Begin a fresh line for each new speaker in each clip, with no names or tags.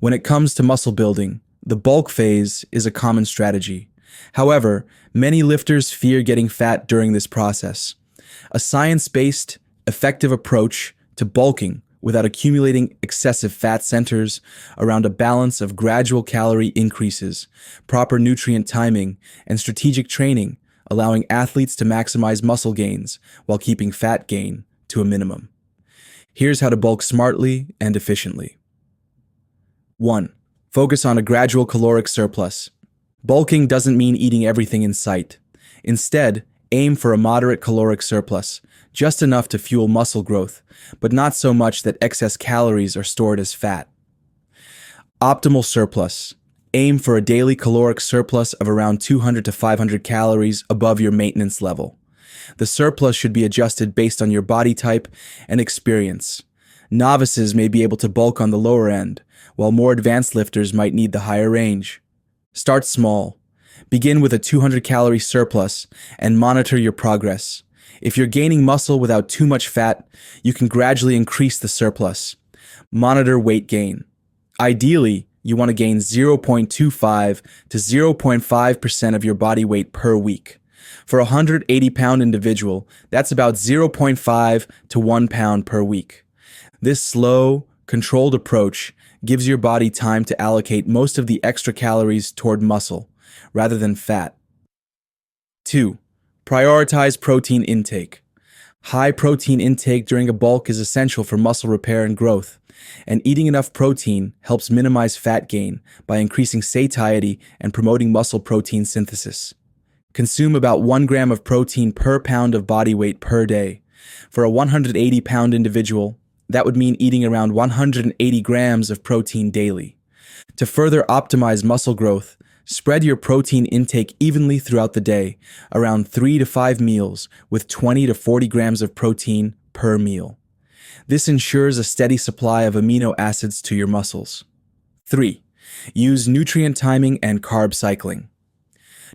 When it comes to muscle building, the bulk phase is a common strategy. However, many lifters fear getting fat during this process. A science-based, effective approach to bulking without accumulating excessive fat centers around a balance of gradual calorie increases, proper nutrient timing, and strategic training, allowing athletes to maximize muscle gains while keeping fat gain to a minimum. Here's how to bulk smartly and efficiently. 1. Focus on a gradual caloric surplus. Bulking doesn't mean eating everything in sight. Instead, aim for a moderate caloric surplus, just enough to fuel muscle growth, but not so much that excess calories are stored as fat. Optimal surplus. Aim for a daily caloric surplus of around 200 to 500 calories above your maintenance level. The surplus should be adjusted based on your body type and experience. Novices may be able to bulk on the lower end, while more advanced lifters might need the higher range. Start small. Begin with a 200-calorie surplus and monitor your progress. If you're gaining muscle without too much fat, you can gradually increase the surplus. Monitor weight gain. Ideally, you want to gain 0.25 to 0.5% of your body weight per week. For a 180-pound individual, that's about 0.5 to 1 pound per week. This slow, controlled approach gives your body time to allocate most of the extra calories toward muscle, rather than fat. 2. Prioritize protein intake. High protein intake during a bulk is essential for muscle repair and growth, and eating enough protein helps minimize fat gain by increasing satiety and promoting muscle protein synthesis. Consume about 1 gram of protein per pound of body weight per day. For a 180-pound individual, that would mean eating around 180 grams of protein daily. To further optimize muscle growth, spread your protein intake evenly throughout the day, around 3 to 5 meals with 20 to 40 grams of protein per meal. This ensures a steady supply of amino acids to your muscles. 3. Use nutrient timing and carb cycling.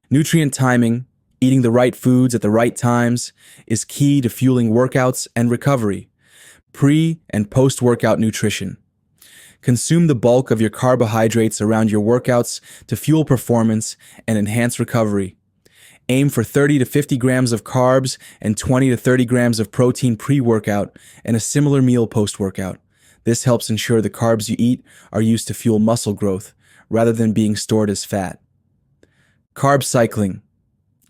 Nutrient timing, eating the right foods at the right times, is key to fueling workouts and recovery. Pre- and post-workout nutrition. Consume the bulk of your carbohydrates around your workouts to fuel performance and enhance recovery. Aim for 30 to 50 grams of carbs and 20 to 30 grams of protein pre-workout and a similar meal post-workout. This helps ensure the carbs you eat are used to fuel muscle growth rather than being stored as fat. Carb cycling.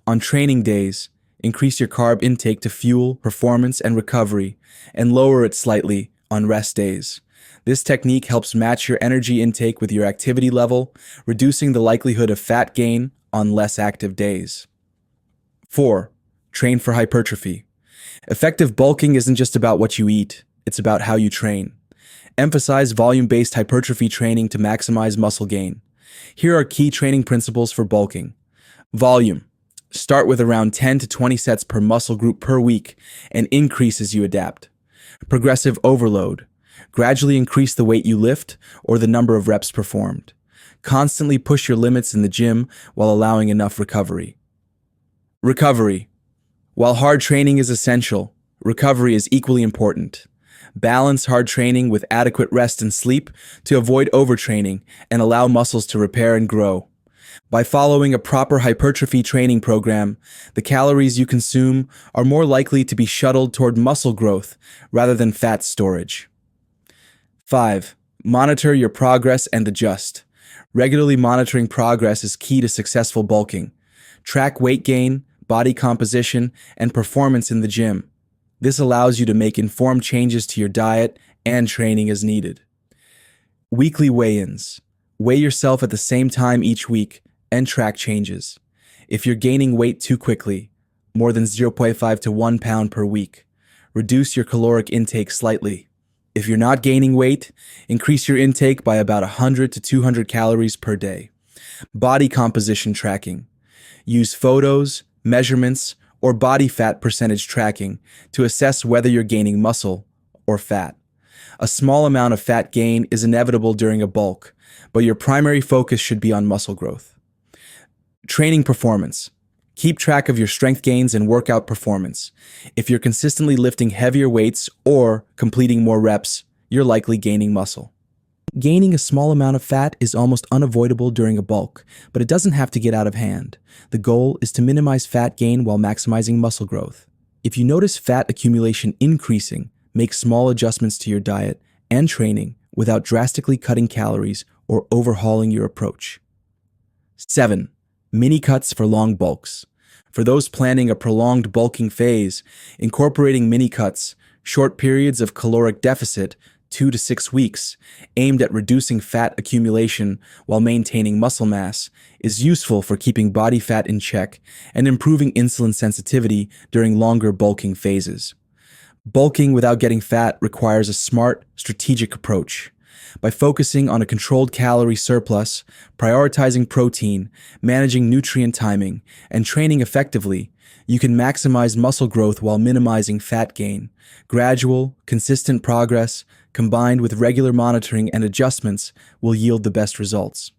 On training days, increase your carb intake to fuel performance and recovery, and lower it slightly on rest days. This technique helps match your energy intake with your activity level, reducing the likelihood of fat gain on less active days. 4. Train for hypertrophy. Effective bulking isn't just about what you eat, it's about how you train. Emphasize volume-based hypertrophy training to maximize muscle gain. Here are key training principles for bulking. Volume. Start with around 10 to 20 sets per muscle group per week and increase as you adapt. Progressive overload. Gradually increase the weight you lift or the number of reps performed. Constantly push your limits in the gym while allowing enough recovery. Recovery. While hard training is essential, recovery is equally important. Balance hard training with adequate rest and sleep to avoid overtraining and allow muscles to repair and grow. By following a proper hypertrophy training program, the calories you consume are more likely to be shuttled toward muscle growth rather than fat storage. 5. Monitor your progress and adjust. Regularly monitoring progress is key to successful bulking. Track weight gain, body composition, and performance in the gym. This allows you to make informed changes to your diet and training as needed. Weekly weigh-ins. Weigh yourself at the same time each week and track changes. If you're gaining weight too quickly, more than 0.5 to 1 pound per week, reduce your caloric intake slightly. If you're not gaining weight, increase your intake by about 100 to 200 calories per day. Body composition tracking. Use photos, measurements, or body fat percentage tracking to assess whether you're gaining muscle or fat. A small amount of fat gain is inevitable during a bulk, but your primary focus should be on muscle growth. Training performance. Keep track of your strength gains and workout performance. If you're consistently lifting heavier weights or completing more reps, you're likely gaining muscle. Gaining a small amount of fat is almost unavoidable during a bulk, but it doesn't have to get out of hand. The goal is to minimize fat gain while maximizing muscle growth. If you notice fat accumulation increasing, make small adjustments to your diet and training without drastically cutting calories or overhauling your approach. 7. Mini cuts for long bulks. For those planning a prolonged bulking phase, incorporating mini cuts, short periods of caloric deficit, 2 to 6 weeks, aimed at reducing fat accumulation while maintaining muscle mass, is useful for keeping body fat in check and improving insulin sensitivity during longer bulking phases. Bulking without getting fat requires a smart, strategic approach. By focusing on a controlled calorie surplus, prioritizing protein, managing nutrient timing, and training effectively, you can maximize muscle growth while minimizing fat gain. Gradual, consistent progress, combined with regular monitoring and adjustments, will yield the best results.